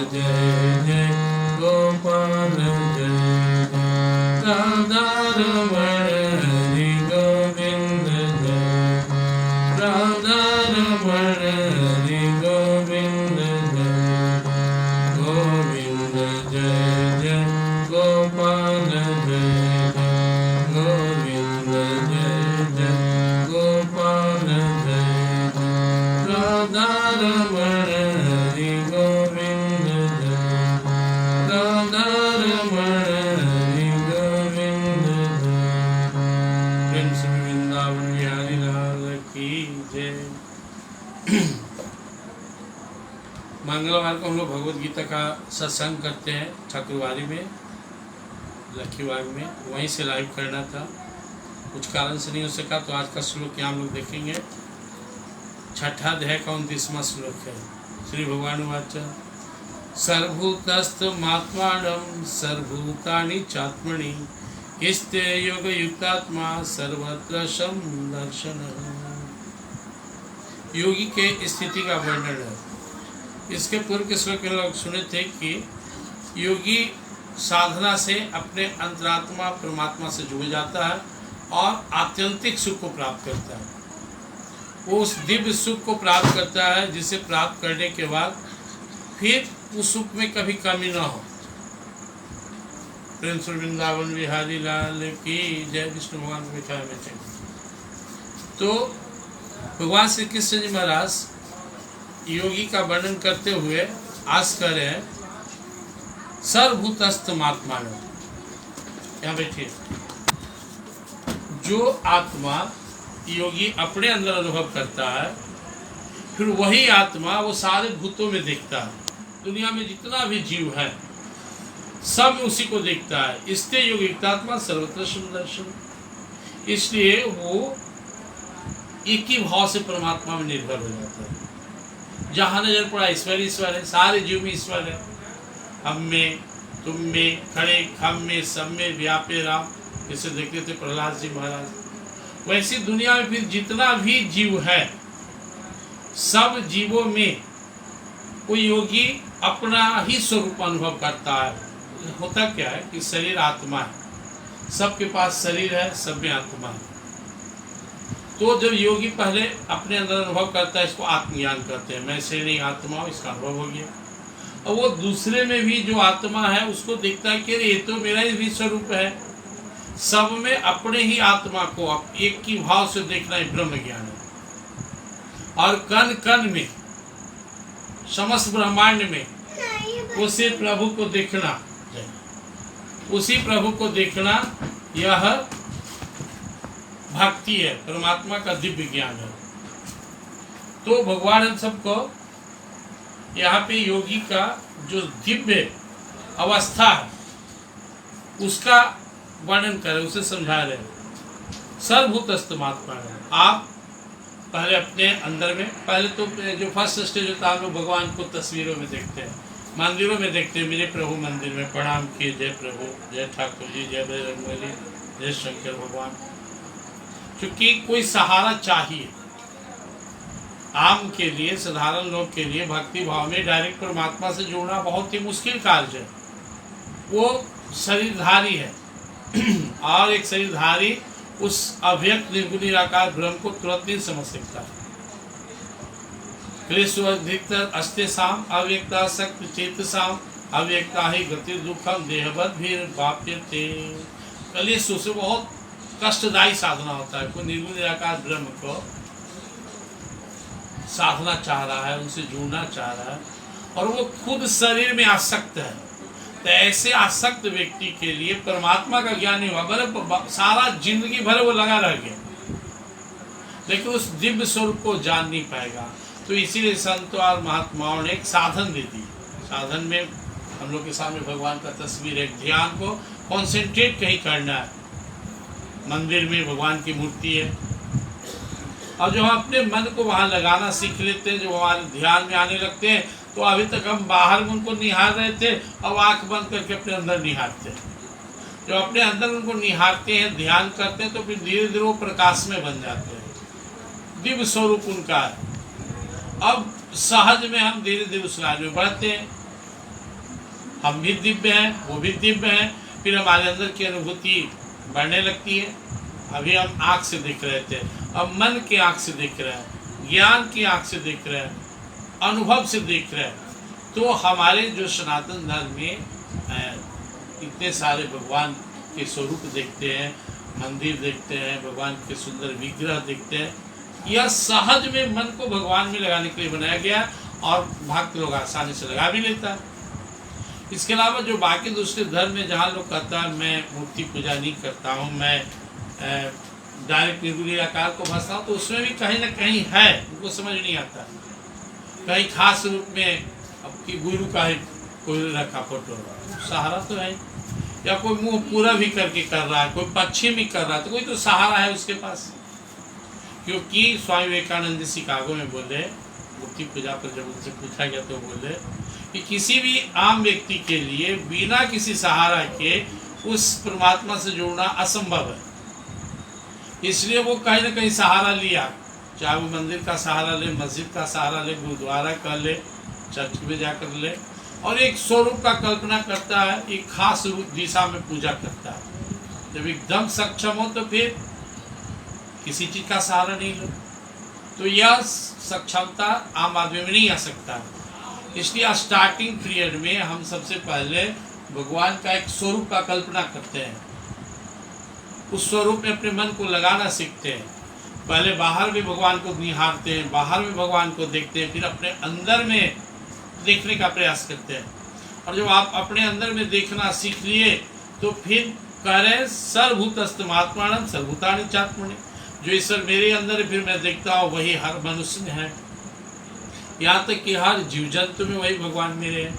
जय जय गोपाल जय राधा रमण हरि गोविंद जय राधा रमण हरि गोविंद जय गोविंद जय जय गोपाल जय गोविंद जय जय गोपाल जय राधा रमण हरि गोविंद जय राधा रमण हरि गोविंद जय प्रेम से वृंदावन बिहारी लाल की जय। मंगलवार को हम लोग भगवत गीता का सत्संग करते हैं ठाकुरवाड़ी में, लखीबाग में। वहीं से लाइव करना था, कुछ कारण से नहीं हो सका, तो आज का श्लोक यहाँ हम लोग देखेंगे। छठा अध्याय का 29वां श्लोक है। श्री भगवान वाच सर्वभूतस्थमात्मानं सर्वभूतानि चात्मनि स्ते योग युक्तात्मा सर्वत्र समदर्शनः। योगी के स्थिति का वर्णन है। इसके पूर्व के श्लोक में लोग सुने थे कि योगी साधना से अपने अंतरात्मा परमात्मा से जुड़ जाता है और आत्यंतिक सुख को प्राप्त करता है। वो उस दिव्य सुख को प्राप्त करता है जिसे प्राप्त करने के बाद फिर उस सुख में कभी कमी न हो। प्रेम से वृंदावन बिहारी लाल की जय। विष्णु भगवान को बैठा है। तो भगवान श्री कृष्ण जी महाराज योगी का वर्णन करते हुए आज कर रहे हैं सर्वभूतस्थमात्मा। यहाँ बैठिए। जो आत्मा योगी अपने अंदर अनुभव करता है, फिर वही आत्मा वो सारे भूतों में देखता है। दुनिया में जितना भी जीव है सब उसी को देखता है। इससे योगितात्मा सर्वत्र समदर्शन। इसलिए वो एक ही भाव से परमात्मा में निर्भर हो जाता है। जहाँ नजर पड़ा ईश्वर ईश्वर है, सारे जीव में ईश्वर है। हम में, तुम में, खड़े खम में, सब में व्यापे राम, जैसे देखते थे प्रहलाद जी महाराज। वैसी दुनिया में फिर जितना भी जीव है, सब जीवों में वो योगी अपना ही स्वरूप अनुभव करता है। होता क्या है कि शरीर आत्मा है, सबके पास शरीर है, सब में आत्मा है। तो जब योगी पहले अपने अंदर अनुभव करता है, इसको आत्मज्ञान कहते हैं। मैं से नहीं आत्मा हूँ, इसका अनुभव हो गया। और वो दूसरे में भी जो आत्मा है उसको देखता है कि ये तो मेरा ही भी स्वरूप है। सब में अपने ही आत्मा को एक की भाव से देखना ही ब्रह्म ज्ञान है। और कण कण में, समस्त ब्रह्मांड में उसी प्रभु को देखना, उसी प्रभु को देखना, यह भक्ति है, परमात्मा का दिव्य ज्ञान है। तो भगवान हम सबको यहाँ पे योगी का जो दिव्य अवस्था है उसका वर्णन कर रहे, उसे समझा रहे। सर्वभूतस्थमात्मा है। आप पहले अपने अंदर में, पहले तो जो फर्स्ट स्टेज होता है हम लोग भगवान को तस्वीरों में देखते हैं, मंदिरों में देखते हैं। मेरे प्रभु मंदिर में प्रणाम किए, जय प्रभु, जय ठाकुर जी, जय बजरंगबली, जय शंकर भगवान। क्योंकि कोई सहारा चाहिए। आम के लिए, साधारण लोग के लिए भक्ति भाव में डायरेक्ट परमात्मा से जुड़ना बहुत ही मुश्किल कार्य है। वो शरीरधारी है और एक शरीरधारी उस अव्यक्त निर्गुण निराकार ब्रह्म को तुरंत नहीं समझ सकता है। क्लेशोधिकतर अस्तेषाम अव्यक्ता शक्ति चेतसाम अव्यक्ता ही गति दुखम देहवद भी वाप्यते। क्लेश से बहुत कष्टदायी साधना होता है। कोई निर्गुण निराकार ब्रह्म को साधना चाह रहा है, उनसे जुड़ना चाह रहा है और वो खुद शरीर में आसक्त है, तो ऐसे आसक्त व्यक्ति के लिए परमात्मा का ज्ञान नहीं हुआ। भले सारा जिंदगी भर वो लगा रह गया, लेकिन उस दिव्य स्वरूप को जान नहीं पाएगा। तो इसीलिए संतों और महात्माओं ने एक साधन दे दी। साधन में हम लोग के सामने भगवान का तस्वीर है। ध्यान को कॉन्सेंट्रेट कहीं करना है। मंदिर में भगवान की मूर्ति है और जो हम अपने मन को वहाँ लगाना सीख लेते हैं, जो हमारे ध्यान में आने लगते हैं, तो अभी तक हम बाहर में उनको निहार रहे थे और आँख बंद करके अपने अंदर निहारते हैं। जो अपने अंदर उनको निहारते हैं, ध्यान करते हैं, तो फिर धीरे धीरे वो प्रकाश में बन जाते हैं। दिव्य स्वरूप उनका है। अब सहज में हम धीरे धीरे उस राज में बढ़ते हैं। हम भी दिव्य हैं, वो भी दिव्य हैं। फिर हमारे अंदर की अनुभूति बढ़ने लगती है। अभी हम आँख से देख रहे थे, अब मन की आँख से देख रहे हैं, ज्ञान की आँख से देख रहे हैं, अनुभव से देख रहे हैं। तो हमारे जो सनातन धर्म में इतने सारे भगवान के स्वरूप देखते हैं, मंदिर देखते हैं, भगवान के सुंदर विग्रह देखते हैं, यह सहज में मन को भगवान में लगाने के लिए बनाया गया और भक्त लोग आसानी से लगा भी लेता है। इसके अलावा जो बाकी दूसरे धर्म में जहाँ लोग कहता है मैं मूर्ति पूजा नहीं करता हूँ, मैं डायरेक्ट निर्गुण आकार को भजता हूँ, तो उसमें भी कहीं ना कहीं है, उनको समझ नहीं आता। कहीं खास रूप में आपकी गुरु का ही कोई रखा फोटो, सहारा तो है, या कोई मुंह पूरा भी करके कर रहा है, कोई पश्चिम भी कर रहा है, तो कोई तो सहारा है उसके पास। क्योंकि स्वामी विवेकानंद जी शिकागो में बोले, मूर्ति पूजा पर जब उनसे पूछा गया तो बोले कि किसी भी आम व्यक्ति के लिए बिना किसी सहारा के उस परमात्मा से जुड़ना असंभव है। इसलिए वो कहीं ना कहीं सहारा लिया, चाहे वो मंदिर का सहारा ले, मस्जिद का सहारा ले, गुरुद्वारा का ले, चर्च में जाकर ले, और एक स्वरूप का कल्पना करता है, एक खास रूप दिशा में पूजा करता है। जब एकदम सक्षम हो तो फिर किसी चीज का सहारा नहीं लो, तो यह सक्षमता आम आदमी में नहीं आ सकता। इसलिए स्टार्टिंग पीरियड में हम सबसे पहले भगवान का एक स्वरूप का कल्पना करते हैं, उस स्वरूप में अपने मन को लगाना सीखते हैं। पहले बाहर भी भगवान को निहारते हैं, बाहर भी भगवान को देखते हैं, फिर अपने अंदर में देखने का प्रयास करते हैं। और जब आप अपने अंदर में देखना सीख लिए तो फिर कह रहे सर्वभूतस्तमात्मानं सर्वभूतानि चात्मनि, जो ईश्वर मेरे अंदर है फिर मैं देखता हूँ वही हर मनुष्य में है, यहाँ तक कि हर जीव जंतु में वही भगवान मेरे है।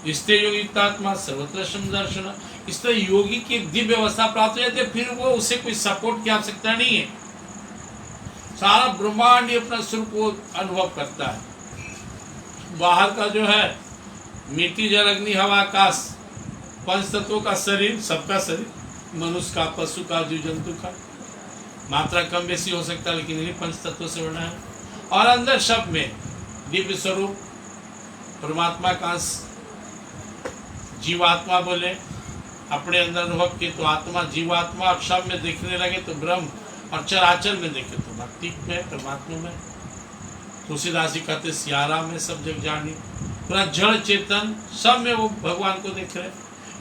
इससे योगितात्मा सर्वत्र समदर्शन, इस तरह योगी की एक दिव्य अवस्था प्राप्त हो जाती है, फिर वो उसे कोई सपोर्ट की आवश्यकता नहीं है। सारा ब्रह्मांड अपना स्वरूप को अनुभव करता है। बाहर का जो है मिट्टी जल अग्नि हवा आकाश, पंच तत्वों का शरीर, सबका शरीर, मनुष्य का, पशु का, जीव जंतु का, मात्रा कम बेसी हो सकता है लेकिन इन्हीं पंच तत्वों से बना है। और अंदर सब में दिव्य स्वरूप परमात्मा का जीवात्मा बोले, अपने अंदर अनुभव किए तो आत्मा जीवात्मा, और सब में देखने लगे तो ब्रह्म, और चराचर में देखे तो भक्ति में, परमात्मा में। तुलसीदास जी कहते सियारा में सब जग जानी, पूरा जड़ चेतन सब में वो भगवान को देख रहे।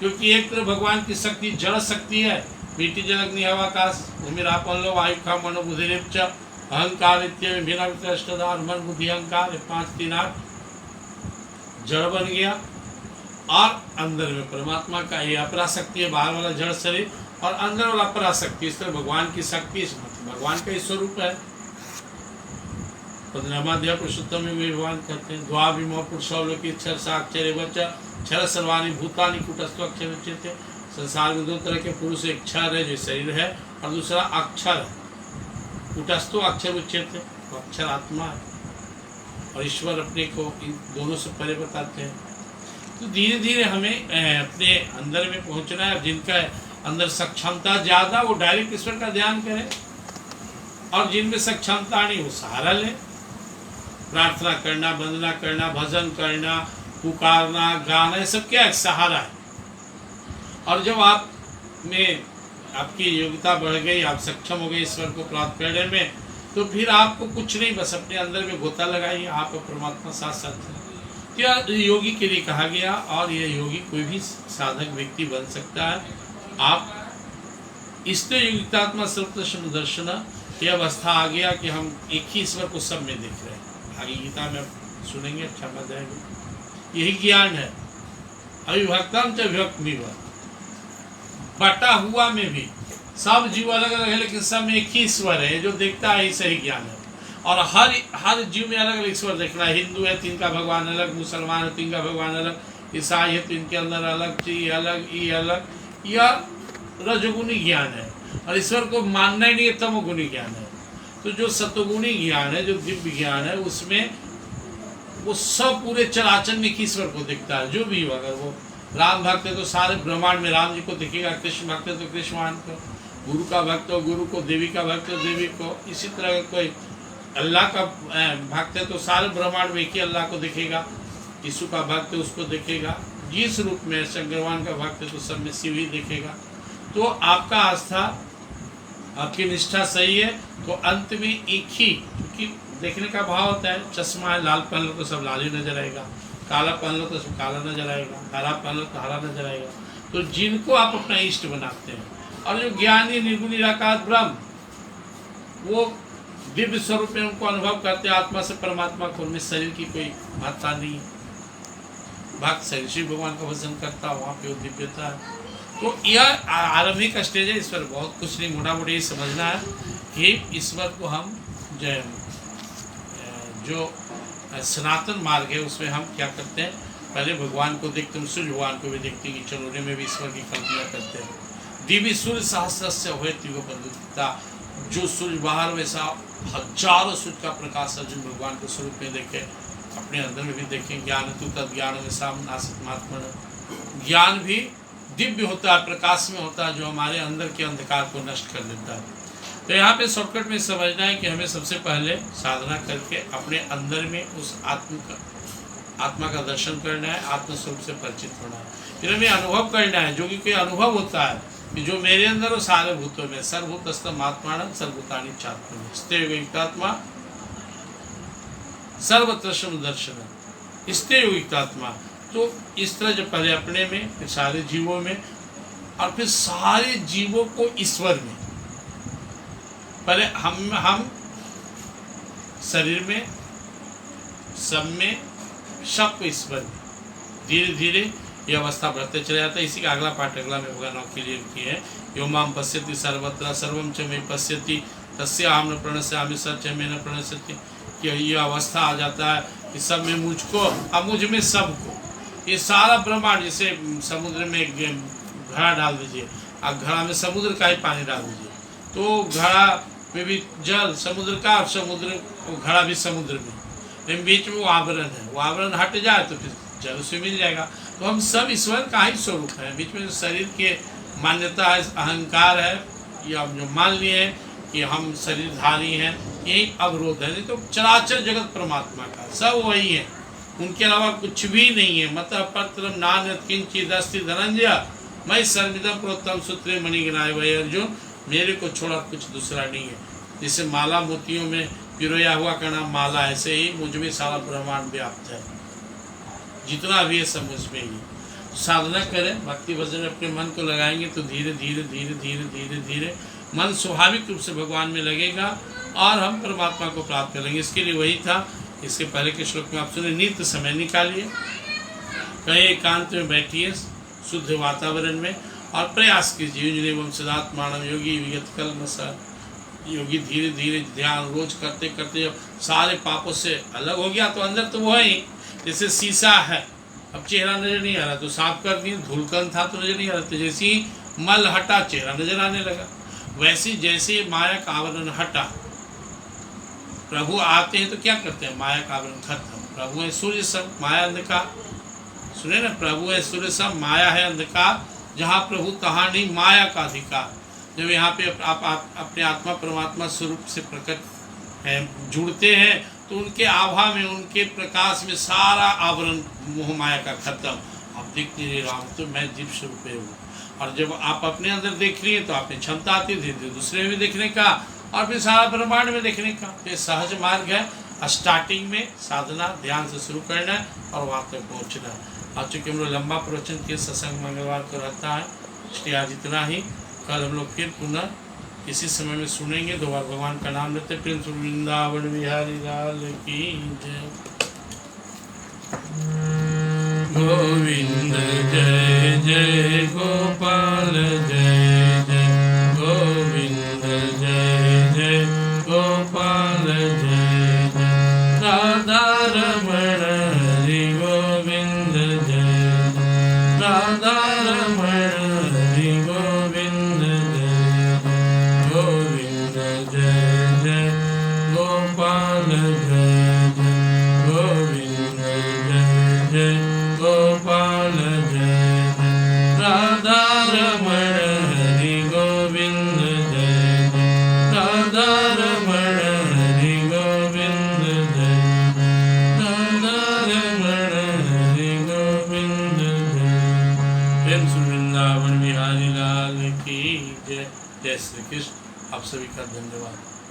क्योंकि एक तरफ भगवान की शक्ति जड़ शक्ति है, मिट्टी जल अग्नि हवा आकाश, भूमिरापन लो वायु खा मनो बुद्धि रेप्च अहंकार इत्य बिना वितरष्टदार, मन बुद्धि अहंकार 5 3 8 जड़ बन गया। और अंदर में परमात्मा का ये अपराशक्ति है, बाहर वाला जड़ शरीर, और अंदर वाला पराशक्ति। इस तरह भगवान की शक्ति भगवान का ही स्वरूप है। 15वां अध्याय पुरुषोत्तम में भगवान कहते हैं द्वाविमो पुरुषो लोके क्षर साक्षर एवं क्षर सर्वाणि भूतानि कूटस्थो अक्षर उच्यते। संसार में 2 तरह के पुरुष, एक क्षर है जो शरीर है, और दूसरा अक्षर है, कूटस्थो अक्षर उच्यते, तो अक्षर आत्मा है, और ईश्वर अपने को इन दोनों से परे बताते हैं। तो धीरे धीरे हमें अपने अंदर में पहुंचना है। जिनका अंदर सक्षमता ज्यादा वो डायरेक्ट ईश्वर का ध्यान करे, और जिनमें सक्षमता नहीं वो सहारा ले। प्रार्थना करना, वंदना करना, भजन करना, पुकारना, गाना, ये सब क्या है? सहारा है। और जब आप में आपकी योग्यता बढ़ गई, आप सक्षम हो गए ईश्वर को प्राप्त करने में, तो फिर आपको कुछ नहीं, बस अपने अंदर में गोता लगाइए, आप परमात्मा साथ साथ है। यह योगी के लिए कहा गया, और यह योगी कोई भी साधक व्यक्ति बन सकता है। आप इसलिए योगितात्मा सर्वत्र दर्शन, यह अवस्था आ गया कि हम एक ही ईश्वर को सब में देख रहे हैं। आगे गीता में सुनेंगे, अच्छा मत आएगा। यही ज्ञान है। अविभक्तम च विभक्ति, बटा हुआ में भी सब जीव अलग अलग है, लेकिन सब में एक ही ईश्वर है जो देखता है, ही सही ज्ञान है। और हर जीव में अलग अलग ईश्वर देखना है। हिंदू है तो इनका भगवान अलग, मुसलमान है तो इनका भगवान अलग, ईसाई है तो इनके अंदर अलग, ये अलग, ये अलग। यह रजोगुणी ज्ञान है, और ईश्वर को मानना ही नहीं है, तमोगुणी ज्ञान है। तो जो सतोगुणी ज्ञान है, जो दिव्य ज्ञान है, उसमें वो सब पूरे चराचर में ईश्वर को दिखता है। जो भी हो, अगर वो राम भक्त है तो सारे ब्रह्मांड में राम जी को दिखेगा, कृष्ण भक्त है तो कृष्ण मान को, गुरु का भक्त हो गुरु को, देवी का भक्त हो देवी को। इसी तरह कोई अल्लाह का भक्त है तो सारे ब्रह्मांड में एक ही अल्लाह को दिखेगा, यीशु का भक्त है उसको दिखेगा। जिस रूप में शंकर भगवान का भक्त है तो सब में शिव ही देखेगा। तो आपका आस्था, आपकी निष्ठा सही है तो अंत में एक ही, क्योंकि देखने का भाव होता है, चश्मा है, लाल पहन लो तो सब लाल ही नजर आएगा, काला पहन लो तो सब काला नजर आएगा, हरा पहन लो तो हरा नजर आएगा। तो जिनको आप अपना इष्ट बनाते हैं, और जो ज्ञानी निर्गुण निराकार ब्रह्म, वो दिव्य स्वरूप में उनको अनुभव करते हैं, आत्मा से परमात्मा को, उनमें शरीर की कोई महत्ता नहीं है। भक्त शरीर शिव भगवान का भजन करता है, वहाँ पे वो दिव्यता है। तो यह आरंभिक स्टेज है, इस पर बहुत कुछ नहीं, मोटा मोटी समझना है कि ईश्वर को हम जो सनातन मार्ग है उसमें हम क्या करते हैं, पहले भगवान को देखते हैं, सूर्य भगवान को भी देखते हैं कि चलोने में भी ईश्वर की कल्पना करते हैं। दिव्य सूर्य सहस्र से हुए तीव्र बंधुता, जो सूर्य बाहर वैसा हजारों सूर्य का प्रकाश अर्जुन भगवान के स्वरूप में देखे, अपने अंदर में भी देखें। ज्ञान तू तद ज्ञान में साम नासित महात्मा, ज्ञान भी दिव्य होता है, प्रकाश में होता है, जो हमारे अंदर के अंधकार को नष्ट कर देता है। तो यहाँ पे शॉर्टकट में समझना है कि हमें सबसे पहले साधना करके अपने अंदर में उस आत्मा का दर्शन करना है, आत्मस्वरूप से परिचित होना है, फिर हमें अनुभव करना है, जो कि कोई अनुभव होता है कि जो मेरे अंदर वो सारे भूतों में, सर्वभूतस्थम आत्मानं सर्वभूतानि चात्मनि स्तेयोगितात्मा सर्वत्र दर्शन स्तेयोगितात्मा। तो इस तरह जब पहले अपने में, फिर सारे जीवों में, और फिर सारे जीवों को ईश्वर में, पहले हम शरीर में, सब में, सबको ईश्वर में, धीरे धीरे ये अवस्था बढ़ते चले जाता है। इसी का अगला पार्ट अगला में होगा, नौ क्लियर की है। यो माम पश्यति सर्वत्र सर्वम च मे पश्यति तस्य अहम न प्रणश्यामि स च मे न प्रणश्यति, कि ये अवस्था आ जाता है कि सब में मुझको और मुझ में सबको, ये सारा ब्रह्मांड, जैसे समुद्र में घड़ा डाल दीजिए, अब घड़ा में समुद्र का ही पानी डाल दीजिए, तो घड़ा में भी जल समुद्र का, और समुद्र घड़ा भी समुद्र में, लेकिन बीच में वो आवरण है, वो आवरण हट जाए तो फिर जल उसे मिल जाएगा। तो हम सब ईश्वर का ही स्वरूप है। बीच में जो शरीर के मान्यता है, अहंकार है, ये हम जो मान लिए हैं कि हम शरीरधारी हैं, यही अवरोध है। नहीं तो चराचर जगत परमात्मा का, सब वही है, उनके अलावा कुछ भी नहीं है। मतलब पत्रम नान्यत् किंचित् अस्ति धनंजय मैं सर्वमिदं प्रोक्तम सूत्रे मणिगणाय वै अर्जुन, मेरे को छोड़ा कुछ दूसरा नहीं है। जैसे माला मोतियों में पिरोया हुआ का नाम माला, ऐसे ही मुझ में सारा ब्रह्मांड व्याप्त है, जितना भी है सब मुझ में ही। साधना करें, भक्ति भजन में अपने मन को लगाएंगे तो धीरे धीरे धीरे धीरे धीरे धीरे मन स्वाभाविक रूप से भगवान में लगेगा और हम परमात्मा को प्राप्त करेंगे। इसके लिए वही था, इसके पहले के श्लोक में आप सुने, नित्य समय निकालिए, कहीं एकांत में बैठिए शुद्ध वातावरण में और प्रयास कीजिए। एवं सदात्मानम योगी विगत कल्मष, योगी धीरे धीरे ध्यान रोज करते करते जब सारे पापों से अलग हो गया, तो अंदर तो वो ही, जैसे शीशा है, अब चेहरा नजर नहीं आ रहा तो साफ कर दिए, धूलकन था तो नजर नहीं आ रहा, तो जैसे ही मल हटा चेहरा नजर आने लगा। वैसे जैसे माया का आवरण हटा, प्रभु आते हैं तो क्या करते हैं, माया का आवरण खत्म। प्रभु है सूर्य सब, माया अंधकार, सुने ना, प्रभु है सूर्य सब, माया है अंधकार, जहाँ प्रभु तहाँ नहीं माया का अधिकार। जब यहाँ पे आप अपने आत्मा परमात्मा स्वरूप से प्रकट हैं, जुड़ते हैं, तो उनके आभा में, उनके प्रकाश में सारा आवरण मोह माया का खत्म। आप देखते रहे राम तो मैं दिव्य स्वरूप हूँ। और जब आप अपने अंदर देख लिए तो आपने क्षमता आती धीरे धीरे दूसरे में देखने का, और फिर सारा ब्रह्मांड में देखने का। ये सहज मार्ग है। स्टार्टिंग में साधना ध्यान से शुरू करना है और वहाँ तक पहुँचना है। आज चूँकि हम लोग लंबा प्रवचन के सत्संग मंगलवार को रहता है, इसलिए आज इतना ही। कल हम लोग फिर पुनः इसी समय में सुनेंगे। दो बार भगवान का नाम लेते। प्रिंस वृंदावन बिहारी लाल की जय। गोविंद जय जय गोपाल जय जय गोविंद जय जय गोपाल जय जय राधा रमण हरि गोविंद जय राधा रमण हरि गोविंद जय गोविंद जय जय गोपाल जय जय गोविंद जय जय गोपाल जय जय राधा रमण हरि गोविंद जय जय राधा रमण हरि गोविंद जय राधा रमण हरि गोविंद जय। प्रेम से वृंदावन बिहारी लाल की जय। जय श्री कृष्ण। आप सभी का धन्यवाद।